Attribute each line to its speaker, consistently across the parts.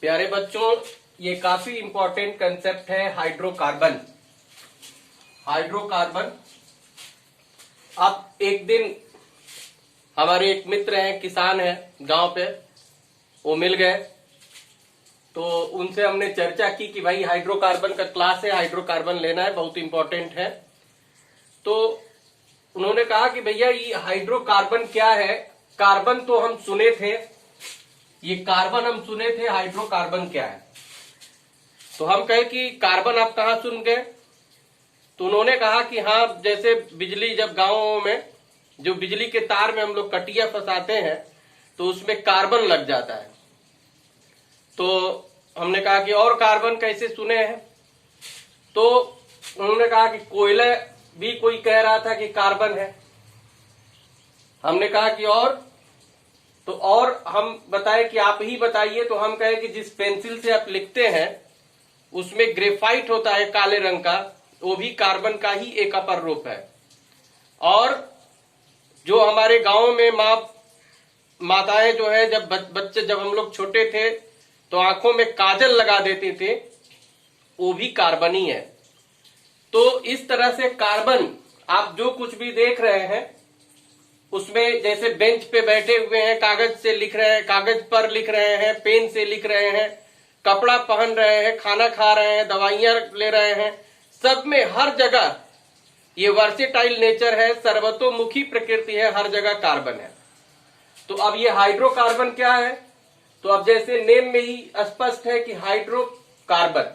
Speaker 1: प्यारे बच्चों, ये काफी इंपॉर्टेंट कंसेप्ट है हाइड्रोकार्बन। हाइड्रोकार्बन, अब एक दिन हमारे एक मित्र हैं, किसान हैं गांव पे, वो मिल गए तो उनसे हमने चर्चा की कि भाई हाइड्रोकार्बन का क्लास है, हाइड्रोकार्बन लेना है, बहुत इंपॉर्टेंट है। तो उन्होंने कहा कि भैया ये हाइड्रोकार्बन क्या है। कार्बन तो हम सुने थे, ये कार्बन हम सुने थे, हाइड्रोकार्बन क्या है। तो हम कहे कि कार्बन आप कहाँ सुन गए। तो उन्होंने कहा कि हाँ, जैसे बिजली जब गांवों में जो बिजली के तार में हम लोग कटिया फंसाते हैं तो उसमें कार्बन लग जाता है। तो हमने कहा कि और कार्बन कैसे सुने हैं। तो उन्होंने कहा कि कोयला भी कोई कह रहा था कि कार्बन है। हमने कहा कि और हम बताए कि आप ही बताइए। तो हम कहे कि जिस पेंसिल से आप लिखते हैं उसमें ग्रेफाइट होता है काले रंग का, वो भी कार्बन का ही एक अपर रूप है। और जो हमारे गांव में माताएं जो है, जब जब हम लोग छोटे थे तो आंखों में काजल लगा देते थे, वो भी कार्बन ही है। तो इस तरह से कार्बन, आप जो कुछ भी देख रहे हैं उसमें, जैसे बेंच पे बैठे हुए हैं, कागज से लिख रहे हैं, कागज पर लिख रहे हैं, पेन से लिख रहे हैं, कपड़ा पहन रहे हैं, खाना खा रहे हैं, दवाइयां ले रहे हैं, सब में हर जगह ये वर्सेटाइल नेचर है, सर्वतोमुखी प्रकृति है, हर जगह कार्बन है। तो अब ये हाइड्रोकार्बन क्या है। तो अब जैसे नेम में ही स्पष्ट है कि हाइड्रोकार्बन,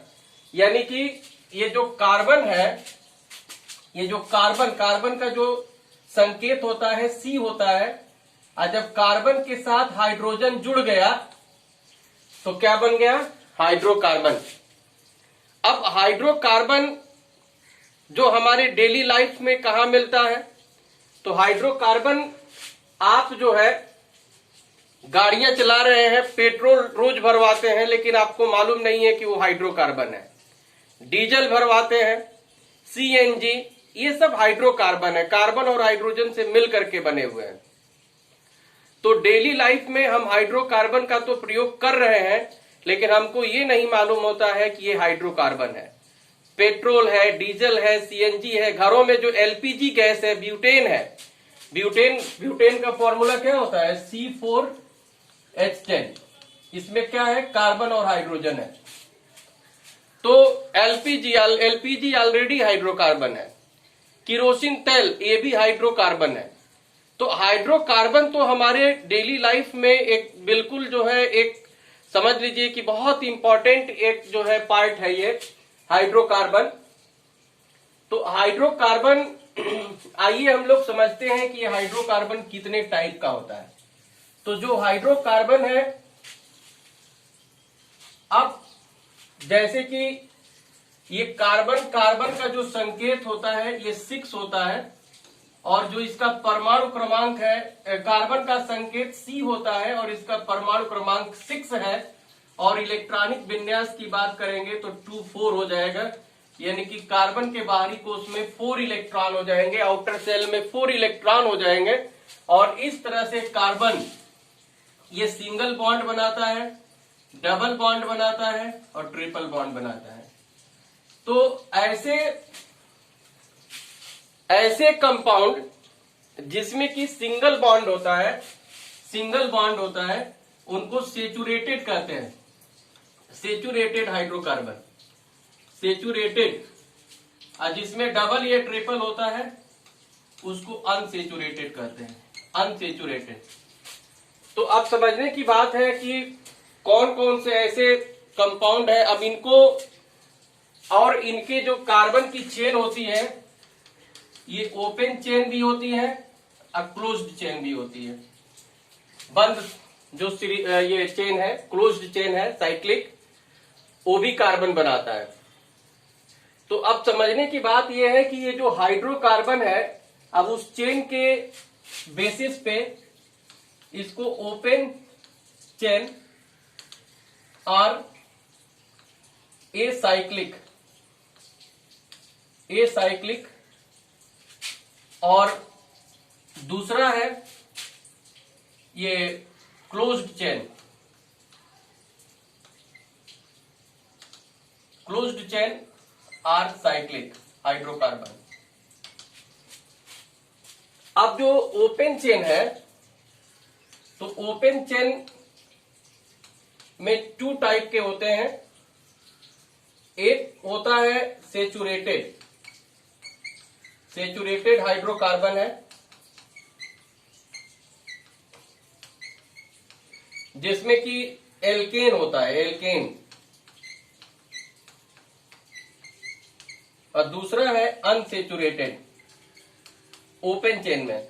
Speaker 1: यानी कि ये जो कार्बन है, ये जो कार्बन का जो संकेत होता है C होता है, और जब कार्बन के साथ हाइड्रोजन जुड़ गया तो क्या बन गया, हाइड्रोकार्बन। अब हाइड्रोकार्बन जो हमारे डेली लाइफ में कहा मिलता है, तो हाइड्रोकार्बन आप जो है गाड़ियां चला रहे हैं, पेट्रोल रोज भरवाते हैं, लेकिन आपको मालूम नहीं है कि वो हाइड्रोकार्बन है। डीजल भरवाते हैं, CNG, ये सब हाइड्रोकार्बन है, कार्बन और हाइड्रोजन से मिल करके बने हुए हैं। तो डेली लाइफ में हम हाइड्रोकार्बन का तो प्रयोग कर रहे हैं, लेकिन हमको ये नहीं मालूम होता है कि ये हाइड्रोकार्बन है। पेट्रोल है, डीजल है, CNG है, घरों में जो LPG गैस है, ब्यूटेन है, ब्यूटेन का फॉर्मूला क्या होता है, C4H10। इसमें क्या है, कार्बन और हाइड्रोजन है। तो LPG ऑलरेडी हाइड्रोकार्बन है। किरोसिन तेल, ये भी हाइड्रोकार्बन है। तो हाइड्रोकार्बन तो हमारे डेली लाइफ में एक बिल्कुल जो है, एक समझ लीजिए कि बहुत इंपॉर्टेंट एक जो है पार्ट है ये हाइड्रोकार्बन। तो हाइड्रोकार्बन आइए हम लोग समझते हैं कि ये हाइड्रोकार्बन कितने टाइप का होता है। तो जो हाइड्रोकार्बन है, अब जैसे कि ये कार्बन का जो संकेत होता है ये 6 होता है, और जो इसका परमाणु क्रमांक है, कार्बन का संकेत C होता है और इसका परमाणु क्रमांक 6 है। और इलेक्ट्रॉनिक विन्यास की बात करेंगे तो 2,4 हो जाएगा, यानी कि कार्बन के बाहरी कोश में 4 इलेक्ट्रॉन हो जाएंगे, आउटर सेल में 4 इलेक्ट्रॉन हो जाएंगे। और इस तरह से कार्बन ये सिंगल बॉन्ड बनाता है, डबल बॉन्ड बनाता है और ट्रिपल बॉन्ड बनाता है। तो ऐसे कंपाउंड जिसमें कि सिंगल बॉन्ड होता है, उनको सेचुरेटेड कहते हैं, सेचुरेटेड हाइड्रोकार्बन, सेचुरेटेड। और जिसमें डबल या ट्रिपल होता है उसको अनसेचुरेटेड कहते हैं, अनसेचुरेटेड। तो अब समझने की बात है कि कौन कौन से ऐसे कंपाउंड है। अब इनको और इनके जो कार्बन की चेन होती है, ये ओपन चेन भी होती है और क्लोज्ड चेन भी होती है। बंद जो ये चेन है, क्लोज्ड चेन है, साइक्लिक, वो भी कार्बन बनाता है। तो अब समझने की बात यह है कि ये जो हाइड्रोकार्बन है, अब उस चेन के बेसिस पे इसको ओपन चेन और ए साइक्लिक और दूसरा है ये closed chain, closed chain are cyclic hydrocarbon. अब जो ओपन चेन है, तो ओपन चेन में 2 टाइप के होते हैं। एक होता है सेचुरेटेड हाइड्रोकार्बन है, जिसमें कि एल्केन होता है, एल्केन। और दूसरा है अनसेचुरेटेड, ओपन चेन में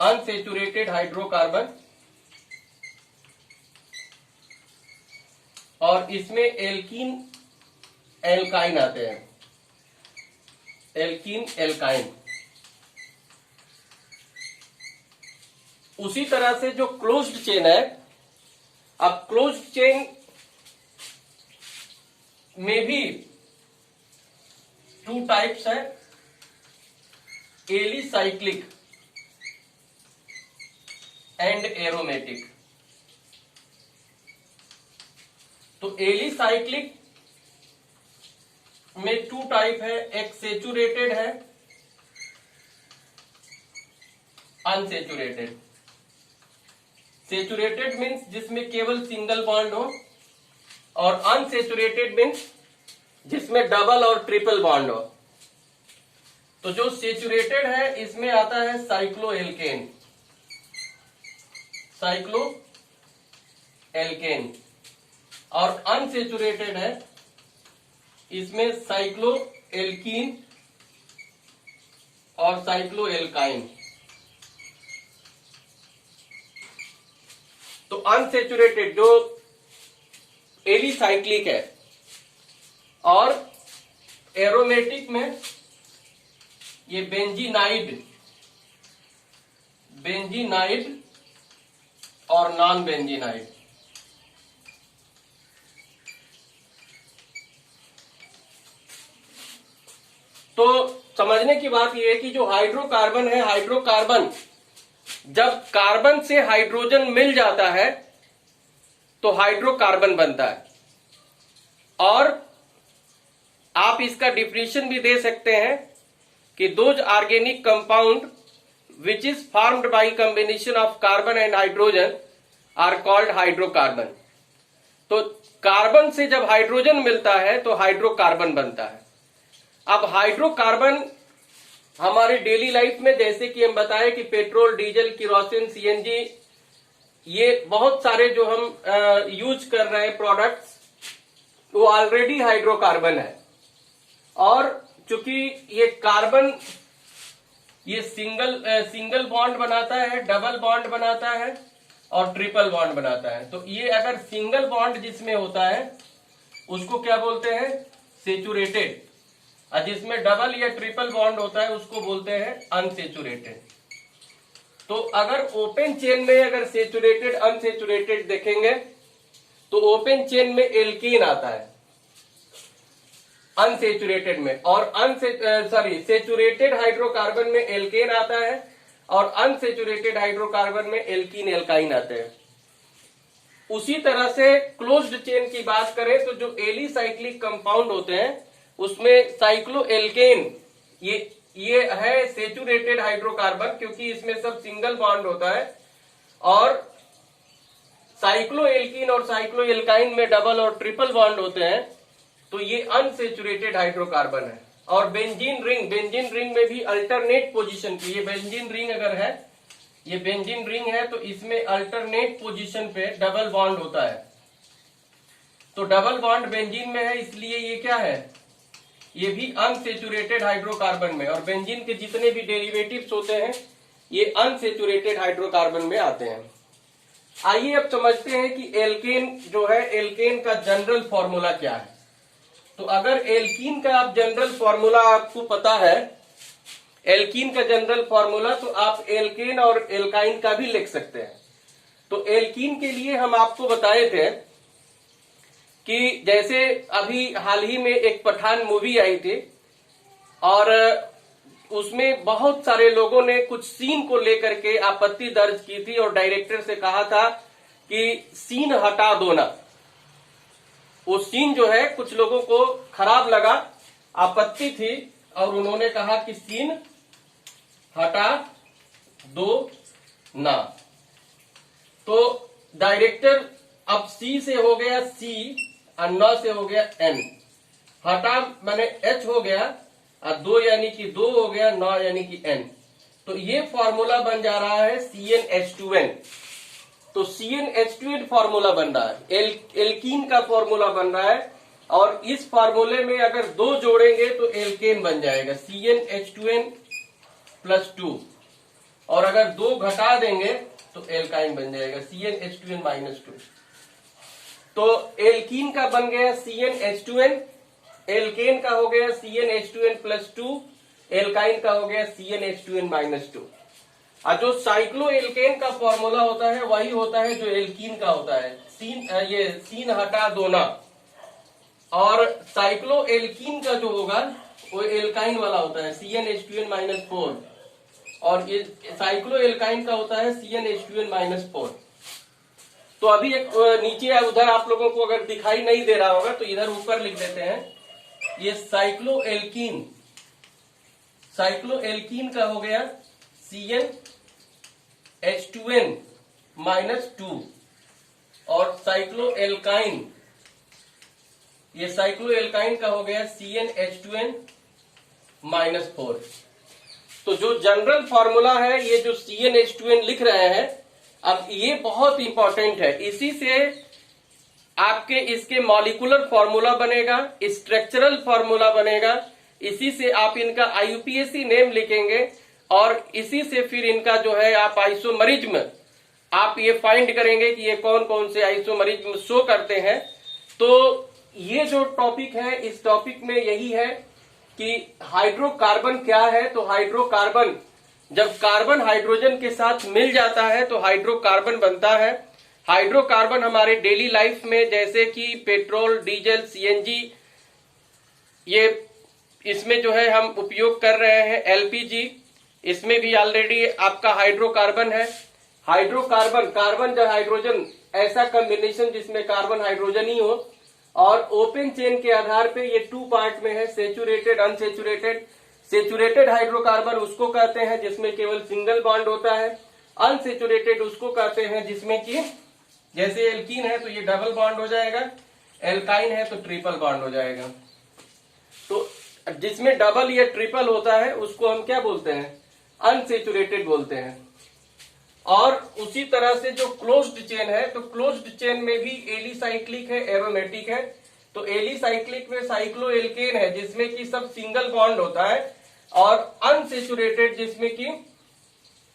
Speaker 1: अनसेचुरेटेड हाइड्रोकार्बन, और इसमें एल्कीन एल्काइन आते हैं, एल्कीन एल्काइन। उसी तरह से जो क्लोज्ड चेन है, अब क्लोज्ड चेन में भी 2 टाइप्स है, एलिसाइक्लिक एंड एरोमेटिक। तो एलिसाइक्लिक में 2 टाइप है, एक सेचुरेटेड है, अनसेचुरेटेड। सेचुरेटेड मीन्स जिसमें केवल सिंगल बॉन्ड हो, और अनसेचुरेटेड मीन्स जिसमें डबल और ट्रिपल बॉन्ड हो। तो जो सेचुरेटेड है इसमें आता है साइक्लोएल्केन, साइक्लोएल्केन, और अनसेचुरेटेड है इसमें साइक्लोएल्कीन और साइक्लोएल्काइन। तो अनसेचुरेटेड जो एलिसाइक्लिक है, और एरोमेटिक में ये बेंजीनाइड और नॉन बेंजीनाइड। तो समझने की बात यह है कि जो हाइड्रोकार्बन है, हाइड्रोकार्बन जब कार्बन से हाइड्रोजन मिल जाता है तो हाइड्रोकार्बन बनता है। और आप इसका डिफिनेशन भी दे सकते हैं कि those organic compound which is formed by combination of carbon and hydrogen are called hydrocarbon. तो कार्बन से जब हाइड्रोजन मिलता है तो हाइड्रोकार्बन बनता है। अब हाइड्रोकार्बन हमारे डेली लाइफ में, जैसे कि हम बताए कि पेट्रोल, डीजल, किरोसिन, सीएनजी, ये बहुत सारे जो हम यूज कर रहे हैं प्रोडक्ट्स, वो ऑलरेडी हाइड्रोकार्बन है। और चूंकि ये कार्बन ये सिंगल बॉन्ड बनाता है, डबल बॉन्ड बनाता है और ट्रिपल बॉन्ड बनाता है। तो ये अगर सिंगल बॉन्ड जिसमें होता है उसको क्या बोलते हैं, सेचुरेटेड, और जिसमें डबल या ट्रिपल बॉन्ड होता है उसको बोलते हैं अनसेचुरेटेड। तो अगर ओपन चेन में अगर सेचुरेटेड अनसेचुरेटेड देखेंगे तो ओपन चेन में एल्कीन आता है अनसेचुरेटेड में, और सेचुरेटेड हाइड्रोकार्बन में एल्केन आता है, और अनसेचुरेटेड हाइड्रोकार्बन में एल्कीन एल्काइन आते हैं। उसी तरह से क्लोज्ड चेन की बात करें तो जो एलिसाइक्लिक कंपाउंड होते हैं उसमें साइक्लोएल्केन ये है सेचुरेटेड हाइड्रोकार्बन, क्योंकि इसमें सब सिंगल बॉन्ड होता है, और साइक्लोएल्कीन और साइक्लोएल्काइन में डबल और ट्रिपल बॉन्ड होते हैं, तो ये अनसेचुरेटेड हाइड्रोकार्बन है। और बेंजीन रिंग में भी अल्टरनेट पोजीशन की, ये बेंजीन रिंग अगर है, ये बेंजीन रिंग है, तो इसमें अल्टरनेट पोजीशन पे डबल बॉन्ड होता है। तो डबल बॉन्ड बेंजीन में है, इसलिए ये क्या है, ये भी अनसेचुरेटेड हाइड्रोकार्बन में, और बेंजीन के जितने भी डेरिवेटिव्स होते हैं ये अनसेचुरेटेड हाइड्रोकार्बन में आते हैं। आइए अब समझते हैं कि एल्केन जो है, एल्केन का जनरल फॉर्मूला क्या है। तो अगर एल्कीन का आप जनरल फॉर्मूला आपको पता है, एल्कीन का जनरल फॉर्मूला, तो आप एल्केन और एल्काइन का भी लिख सकते हैं। तो एल्कीन के लिए हम आपको बताए थे कि जैसे अभी हाल ही में एक पठान मूवी आई थी, और उसमें बहुत सारे लोगों ने कुछ सीन को लेकर के आपत्ति दर्ज की थी और डायरेक्टर से कहा था कि सीन हटा दो ना। वो सीन जो है कुछ लोगों को खराब लगा, आपत्ति थी, और उन्होंने कहा कि सीन हटा दो ना। तो डायरेक्टर अब सी से हो गया सी और न से हो गया एन, हटा माने एच हो गया और दो यानी कि दो हो गया, न यानी कि एन। तो ये फॉर्मूला बन जा रहा है CnH2n। तो CnH2n फॉर्मूला बन रहा है, एल्कीन का फॉर्मूला बन रहा है, और इस फॉर्मूले में अगर दो जोड़ेंगे तो एल्केन बन जाएगा CnH2n + 2, और अगर दो घटा देंगे तो एल्काइन बन जाएगा CnH2n - 2। तो एल्कीन का बन गया CnH2n, एल्केन का हो गया CnH2n + 2, एल्काइन का हो गया CnH2n - 2। और जो साइक्लो एल्केन का फॉर्मूला होता है वही होता है जो एल्कीन का होता है, ये सीन हटा दो ना। और साइक्लो एल्कीन का जो होगा वो एल्काइन वाला होता है CnH2n - 4, और ये साइक्लो एल्काइन का होता है CnH2n - 4। तो अभी एक नीचे उधर आप लोगों को अगर दिखाई नहीं दे रहा होगा तो इधर ऊपर लिख देते हैं, ये साइक्लो एल्कीन का हो गया CnH2n - 2, और साइक्लो एल्काइन, ये साइक्लो एल्काइन का हो गया CnH2n - 4। तो जो जनरल फॉर्मूला है ये जो CnH2n लिख रहे हैं, अब ये बहुत इंपॉर्टेंट है, इसी से आपके इसके मॉलिक्यूलर फॉर्मूला बनेगा, स्ट्रक्चरल फॉर्मूला बनेगा, इसी से आप इनका IUPAC नेम लिखेंगे, और इसी से फिर इनका जो है आप आइसोमरिज्म आप ये फाइंड करेंगे कि ये कौन कौन से आइसोमरिज्म शो करते हैं। तो ये जो टॉपिक है, इस टॉपिक में यही है कि हाइड्रोकार्बन क्या है। तो हाइड्रोकार्बन, जब कार्बन हाइड्रोजन के साथ मिल जाता है तो हाइड्रोकार्बन बनता है। हाइड्रोकार्बन हमारे डेली लाइफ में जैसे कि पेट्रोल, डीजल, CNG, ये इसमें जो है हम उपयोग कर रहे हैं, LPG, इसमें भी ऑलरेडी आपका हाइड्रोकार्बन है। हाइड्रोकार्बन, कार्बन जब हाइड्रोजन, ऐसा कॉम्बिनेशन जिसमें कार्बन हाइड्रोजन ही हो, और ओपन चेन के आधार पे ये 2 पार्ट में है, सेचुरेटेड, अनसेचुरेटेड। सेचुरेटेड हाइड्रोकार्बन उसको कहते हैं जिसमें केवल सिंगल बॉन्ड होता है, अनसेचुरेटेड उसको कहते हैं जिसमें कि जैसे एल्कीन है तो ये डबल बॉन्ड हो जाएगा, एल्काइन है तो ट्रिपल बॉन्ड हो जाएगा। तो जिसमें डबल या ट्रिपल होता है उसको हम क्या बोलते हैं, अनसेचुरेटेड बोलते हैं। और उसी तरह से जो क्लोज्ड चेन है, तो क्लोज्ड चेन में भी एलिसाइक्लिक है, एरोमेटिक है। तो एलिसाइक्लिक में साइक्लो एल्केन है जिसमें कि सब सिंगल बॉन्ड होता है, और अनसेचुरेटेड जिसमें कि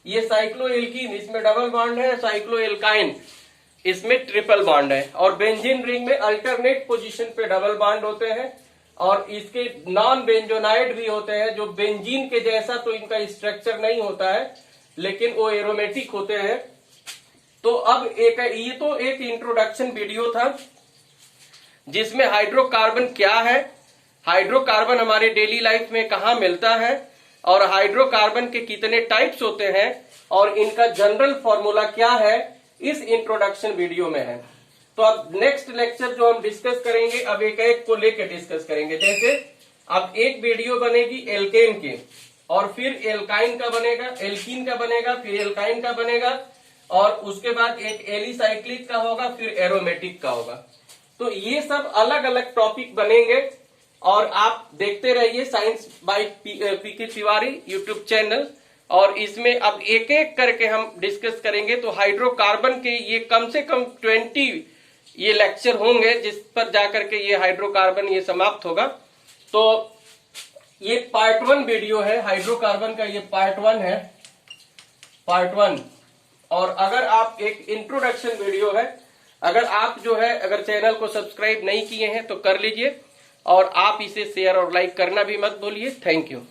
Speaker 1: ये साइक्लो एल्कीन, इसमें डबल बॉन्ड है, साइक्लो एल्काइन इसमें ट्रिपल बॉन्ड है। और बेंजीन रिंग में अल्टरनेट पोजीशन पे डबल बॉन्ड होते हैं, और इसके नॉन बेंजोनाइड भी होते हैं जो बेंजीन के जैसा तो इनका स्ट्रक्चर नहीं होता है लेकिन वो एरोमेटिक होते हैं। तो अब ये तो एक इंट्रोडक्शन वीडियो था जिसमें हाइड्रोकार्बन क्या है, हाइड्रोकार्बन हमारे डेली लाइफ में कहाँ मिलता है, और हाइड्रोकार्बन के कितने टाइप्स होते हैं, और इनका जनरल फॉर्मूला क्या है, इस इंट्रोडक्शन वीडियो में है। तो अब नेक्स्ट लेक्चर जो हम डिस्कस करेंगे, अब एक एक को लेकर डिस्कस करेंगे। जैसे अब एक वीडियो बनेगी एल्केन की, और फिर एल्काइन का बनेगा, एल्कीन का बनेगा, फिर एल्काइन का बनेगा, और उसके बाद एक एलिसाइक्लिक का होगा, फिर एरोमेटिक का होगा। तो ये सब अलग अलग टॉपिक बनेंगे, और आप देखते रहिए science by PK Tiwari YouTube channel, और इसमें अब एक एक करके हम डिस्कस करेंगे। तो हाइड्रोकार्बन के ये कम से कम 20 ये लेक्चर होंगे जिस पर जाकर के ये हाइड्रोकार्बन ये समाप्त होगा। तो ये पार्ट 1 वीडियो है हाइड्रोकार्बन का, ये पार्ट 1 है, पार्ट 1। और अगर आप एक इंट्रोडक्शन वीडियो है, अगर आप जो है अगर चैनल को सब्सक्राइब नहीं किए हैं तो कर लीजिए, और आप इसे शेयर और लाइक करना भी मत भूलिए। Thank you.